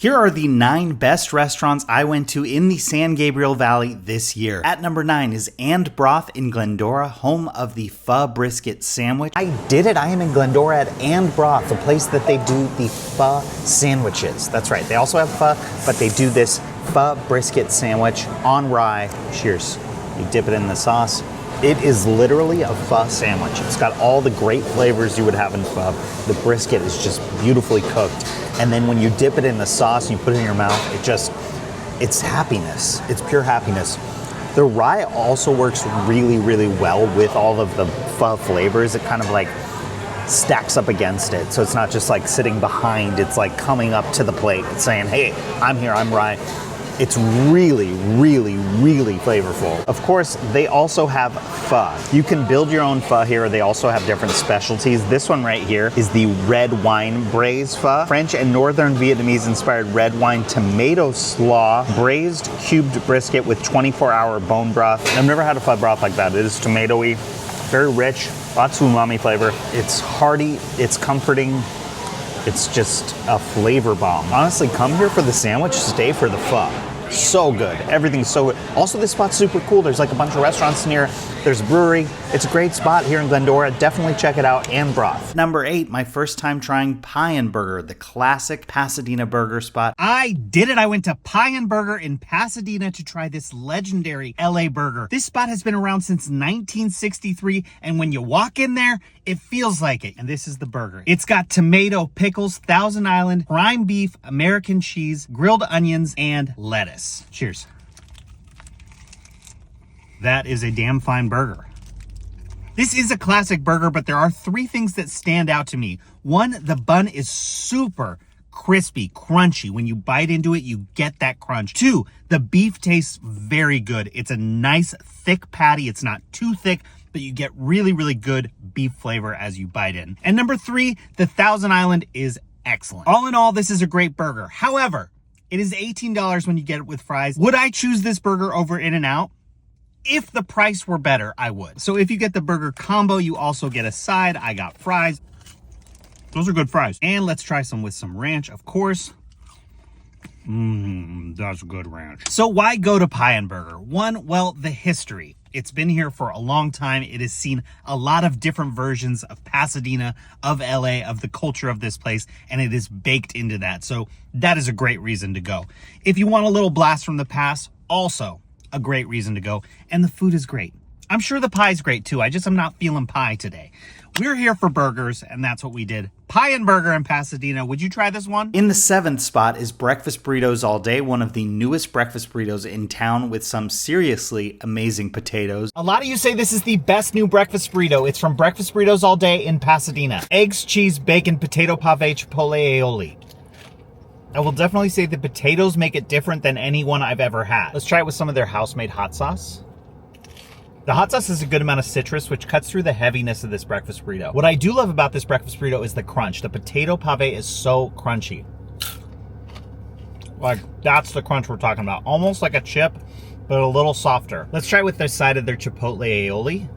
Here are the 9 best restaurants I went to in the San Gabriel Valley this year. At number 9 is And Broth in Glendora, home of the pho brisket sandwich. I did it. I am in Glendora at And Broth, the place that they do the pho sandwiches. That's right. They also have pho, but they do this pho brisket sandwich on rye. Cheers. You dip it in the sauce. It is literally a pho sandwich. It's got all the great flavors you would have in pho. The brisket is just beautifully cooked. And then when you dip it in the sauce and you put it in your mouth, it's happiness. It's pure happiness. The rye also works really, really well with all of the pho flavors. It kind of like stacks up against it. So it's not just like sitting behind, it's like coming up to the plate and saying, hey, I'm here, I'm rye. It's really, really, really flavorful. Of course, they also have pho. You can build your own pho here. They also have different specialties. This one right here is the red wine braised pho. French and Northern Vietnamese inspired red wine tomato slaw, braised cubed brisket with 24-hour bone broth. I've never had a pho broth like that. It is tomatoey, very rich, lots of umami flavor. It's hearty, it's comforting. It's just a flavor bomb. Honestly, come here for the sandwich, stay for the pho. So good. Everything's so good. Also, this spot's super cool. There's like a bunch of restaurants near. There's a brewery. It's a great spot here in Glendora. Definitely check it out. And Broth. Number 8, my first time trying Pie and Burger, the classic Pasadena burger spot. I did it. I went to Pie and Burger in Pasadena to try this legendary LA burger. This spot has been around since 1963, and when you walk in there, it feels like it. And this is the burger. It's got tomato, pickles, Thousand Island, prime beef, American cheese, grilled onions, and lettuce. Cheers. That is a damn fine burger. This is a classic burger, but there are 3 things that stand out to me. 1, the bun is super crispy, crunchy. When you bite into it, you get that crunch. 2, the beef tastes very good. It's a nice thick patty. It's not too thick, but you get really, really good beef flavor as you bite in. And number 3, the Thousand Island is excellent. All in all, this is a great burger. However, it is $18 when you get it with fries. Would I choose this burger over In-N-Out? If the price were better, I would. So if you get the burger combo, you also get a side. I got fries. Those are good fries. And let's try some with some ranch, of course. That's good ranch. So why go to Pie and Burger? 1, well, the history. It's been here for a long time. It has seen a lot of different versions of Pasadena, of LA, of the culture of this place, and it is baked into that. So that is a great reason to go. If you want a little blast from the past, also a great reason to go. And the food is great. I'm sure the pie's great too. I just am not feeling pie today. We're here for burgers, and that's what we did. Pie and Burger in Pasadena. Would you try this one? In the 7th spot is Breakfast Burritos All Day, one of the newest breakfast burritos in town with some seriously amazing potatoes. A lot of you say this is the best new breakfast burrito. It's from Breakfast Burritos All Day in Pasadena. Eggs, cheese, bacon, potato pave, chipotle aioli. I will definitely say the potatoes make it different than any one I've ever had. Let's try it with some of their house-made hot sauce. The hot sauce has a good amount of citrus, which cuts through the heaviness of this breakfast burrito. What I do love about this breakfast burrito is the crunch. The potato pave is so crunchy. Like, that's the crunch we're talking about. Almost like a chip, but a little softer. Let's try it with their side of their chipotle aioli.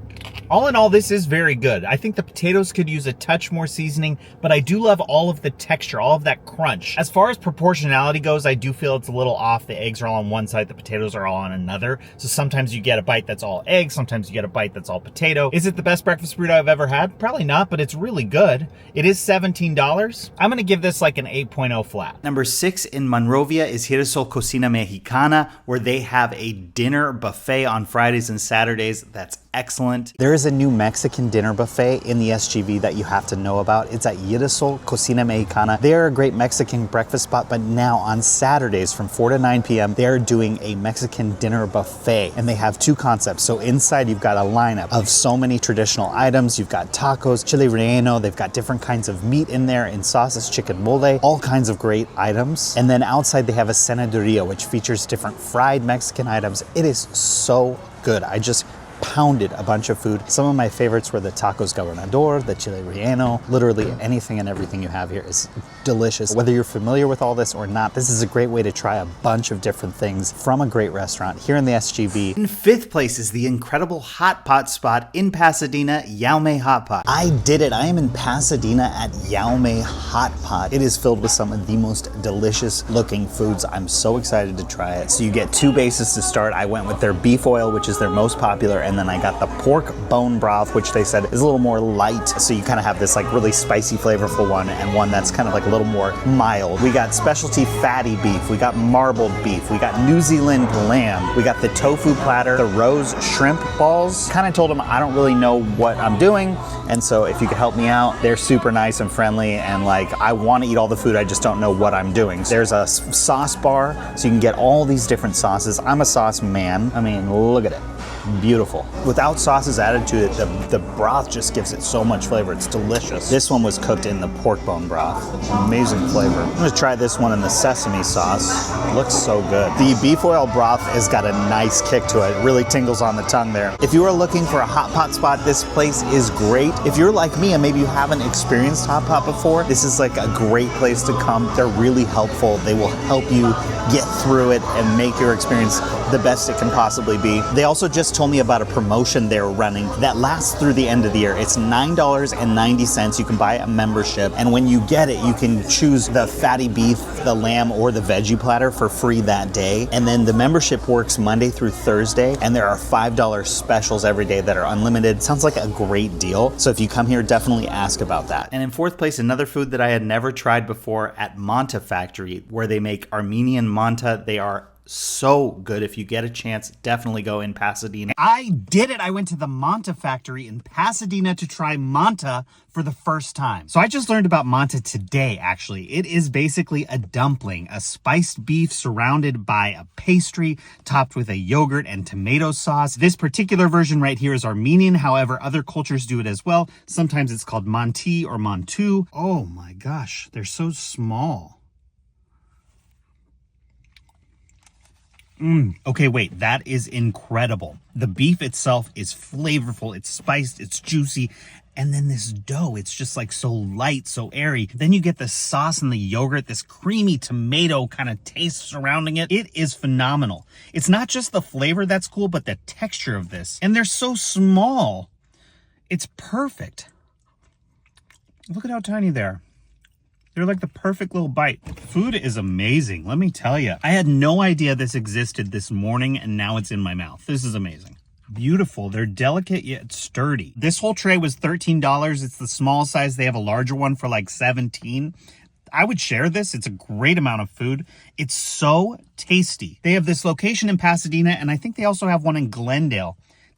All in all, this is very good. I think the potatoes could use a touch more seasoning, but I do love all of the texture, all of that crunch. As far as proportionality goes, I do feel it's a little off. The eggs are all on one side, the potatoes are all on another. So sometimes you get a bite that's all egg, sometimes you get a bite that's all potato. Is it the best breakfast burrito I've ever had? Probably not, but it's really good. It is $17. I'm gonna give this like an 8.0 flat. Number 6 in Monrovia is Girasol Cocina Mexicana, where they have a dinner buffet on Fridays and Saturdays. That's excellent. There is a new Mexican dinner buffet in the SGV that you have to know about. It's at Girasol Cocina Mexicana. They are a great Mexican breakfast spot, but now on Saturdays from 4 to 9 p.m., they're doing a Mexican dinner buffet, and they have 2 concepts. So inside you've got a lineup of so many traditional items. You've got tacos, chile relleno, they've got different kinds of meat in there, in sauces, chicken mole, all kinds of great items. And then outside they have a cenaduria, which features different fried Mexican items. It is so good. I just pounded a bunch of food. Some of my favorites were the tacos gobernador, the chile relleno. Literally anything and everything you have here is delicious. Whether you're familiar with all this or not, this is a great way to try a bunch of different things from a great restaurant here in the SGV. In 5th place is the incredible hot pot spot in Pasadena, Yeo Mei Hot Pot. I did it. I am in Pasadena at Yeo Mei Hot Pot. It is filled with some of the most delicious looking foods. I'm so excited to try it. So you get 2 bases to start. I went with their beef oil, which is their most popular, and then I got the pork bone broth, which they said is a little more light. So you kind of have this like really spicy, flavorful one, and one that's kind of like a little more mild. We got specialty fatty beef. We got marbled beef. We got New Zealand lamb. We got the tofu platter, the rose shrimp balls. Kind of told them I don't really know what I'm doing, and so if you could help me out, they're super nice and friendly, and like I want to eat all the food, I just don't know what I'm doing. There's a sauce bar, so you can get all these different sauces. I'm a sauce man. I mean, look at it. Beautiful. Without sauces added to it, the broth just gives it so much flavor. It's delicious. This one was cooked in the pork bone broth. Amazing flavor. I'm gonna try this one in the sesame sauce. It looks so good. The beef oil broth has got a nice kick to it. It really tingles on the tongue there. If you are looking for a hot pot spot, this place is great. If you're like me and maybe you haven't experienced hot pot before, this is like a great place to come. They're really helpful. They will help you get through it and make your experience the best it can possibly be. They also just told me about a promotion they're running that lasts through the end of the year. It's $9.90. You can buy a membership, and when you get it, you can choose the fatty beef, the lamb, or the veggie platter for free that day. And then the membership works Monday through Thursday, and there are $5 specials every day that are unlimited. Sounds like a great deal. So if you come here, definitely ask about that. And in 4th place, another food that I had never tried before at Monta Factory, where they make Armenian manta. They are so good. If you get a chance, definitely go in Pasadena. I did it. I went to the Monta Factory in Pasadena to try manta for the first time. So I just learned about manta today, actually. It is basically a dumpling, a spiced beef surrounded by a pastry topped with a yogurt and tomato sauce. This particular version right here is Armenian. However, other cultures do it as well. Sometimes it's called manti or mantu. Oh my gosh, they're so small. Okay, wait, that is incredible. The beef itself is flavorful, it's spiced, it's juicy, and then this dough, it's just like so light, so airy. Then you get the sauce and the yogurt, this creamy tomato kind of taste surrounding it. It is phenomenal. It's not just the flavor that's cool, but the texture of this. And they're so small. It's perfect. Look at how tiny they are. They're like the perfect little bite. Food is amazing, let me tell you. I had no idea this existed this morning, and now it's in my mouth. This is amazing. Beautiful. They're delicate yet sturdy. This whole tray was $13. It's the small size. They have a larger one for like $17. I would share this. It's a great amount of food. It's so tasty. They have this location in Pasadena, and I think they also have one in Glendale.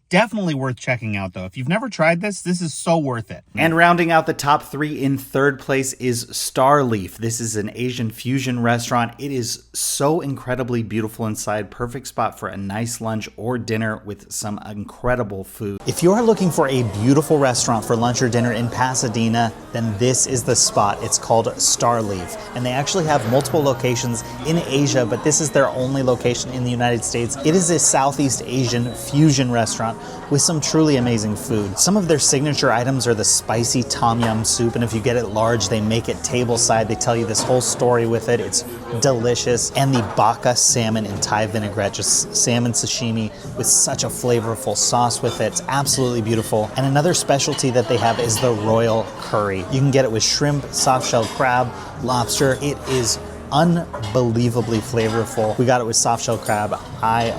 Definitely worth checking out, though. If you've never tried this is so worth it. And rounding out the top 3 in 3rd place is Starleaf. This is an Asian fusion restaurant. It is so incredibly beautiful inside. Perfect spot for a nice lunch or dinner with some incredible food. If you are looking for a beautiful restaurant for lunch or dinner in Pasadena, then this is the spot. It's called Starleaf, and they actually have multiple locations in Asia, but this is their only location in the United States. It is a Southeast Asian fusion restaurant with some truly amazing food. Some of their signature items are the spicy tom yum soup, and if you get it large, they make it tableside. They tell you this whole story with it. It's delicious. And the baka salmon in Thai vinaigrette, just salmon sashimi with such a flavorful sauce with it. It's absolutely beautiful. And another specialty that they have is the royal curry. You can get it with shrimp, soft-shelled crab, lobster. It is unbelievably flavorful. We got it with soft-shell crab. I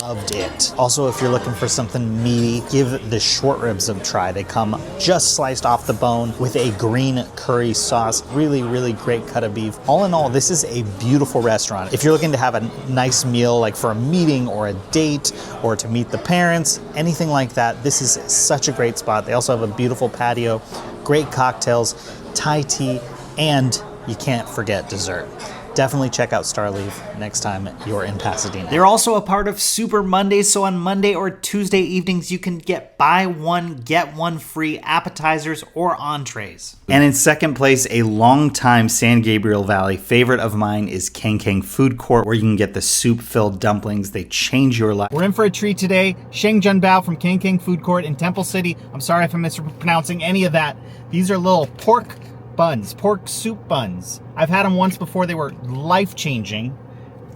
loved it. Also, if you're looking for something meaty, give the short ribs a try. They come just sliced off the bone with a green curry sauce. Really, really great cut of beef. All in all, this is a beautiful restaurant. If you're looking to have a nice meal, like for a meeting or a date or to meet the parents, anything like that, this is such a great spot. They also have a beautiful patio, great cocktails, Thai tea, and you can't forget dessert. Definitely check out Starleaf next time you're in Pasadena. They're also a part of Super Mondays, so on Monday or Tuesday evenings, you can get buy one, get one free appetizers or entrees. And in second place, a longtime San Gabriel Valley favorite of mine is Kang Food Court, where you can get the soup-filled dumplings. They change your life. We're in for a treat today. Sheng Jun Bao from Kang Food Court in Temple City. I'm sorry if I'm mispronouncing any of that. These are little pork buns, pork soup buns. I've had them once before. They were life-changing.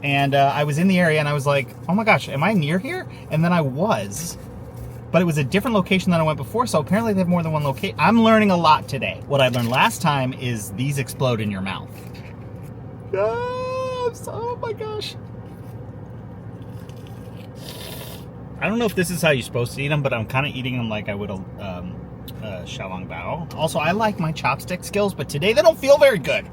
And I was in the area and I was like, oh my gosh, am I near here? And then I was. But it was a different location than I went before, so apparently they have more than one location. I'm learning a lot today. What I learned last time is these explode in your mouth. Oh my gosh. I don't know if this is how you're supposed to eat them, but I'm kind of eating them like I would a Howlin Bao. Also, I like my chopstick skills, but today they don't feel very good.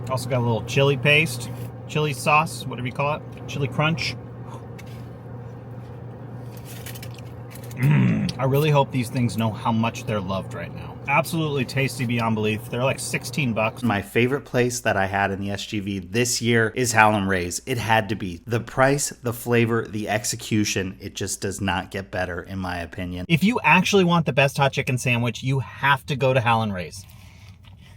Also got a little chili paste, chili sauce, whatever you call it, chili crunch. I really hope these things know how much they're loved right now. Absolutely tasty beyond belief. They're like 16 bucks. My favorite place that I had in the SGV this year is Howlin Rays. It had to be. The price, the flavor, the execution, it just does not get better in my opinion. If you actually want the best hot chicken sandwich, you have to go to Howlin Rays.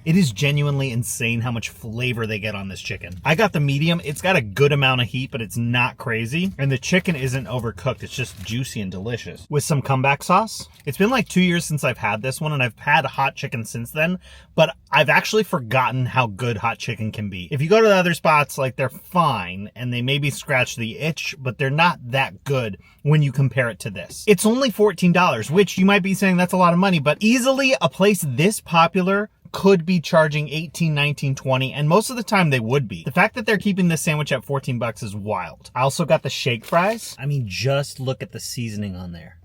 It is genuinely insane how much flavor they get on this chicken. I got the medium. It's got a good amount of heat, but it's not crazy. And the chicken isn't overcooked. It's just juicy and delicious. With some comeback sauce. It's been like 2 years since I've had this one, and I've had hot chicken since then, but I've actually forgotten how good hot chicken can be. If you go to the other spots, like, they're fine, and they maybe scratch the itch, but they're not that good when you compare it to this. It's only $14, which you might be saying that's a lot of money, but easily a place this popular could be charging $18, $19, $20, and most of the time they would be. The fact that they're keeping this sandwich at 14 bucks is wild. I also got the shake fries. I mean, just look at the seasoning on there.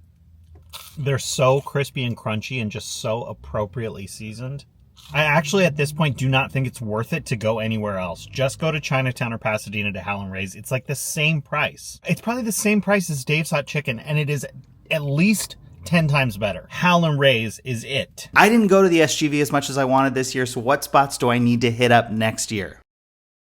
They're so crispy and crunchy and just so appropriately seasoned. I actually, at this point, do not think it's worth it to go anywhere else. Just go to Chinatown or Pasadena to Howlin Rays. It's like the same price. It's probably the same price as Dave's Hot Chicken, and it is at least 10 times better. Howlin Rays is it. I didn't go to the SGV as much as I wanted this year, so what spots do I need to hit up next year?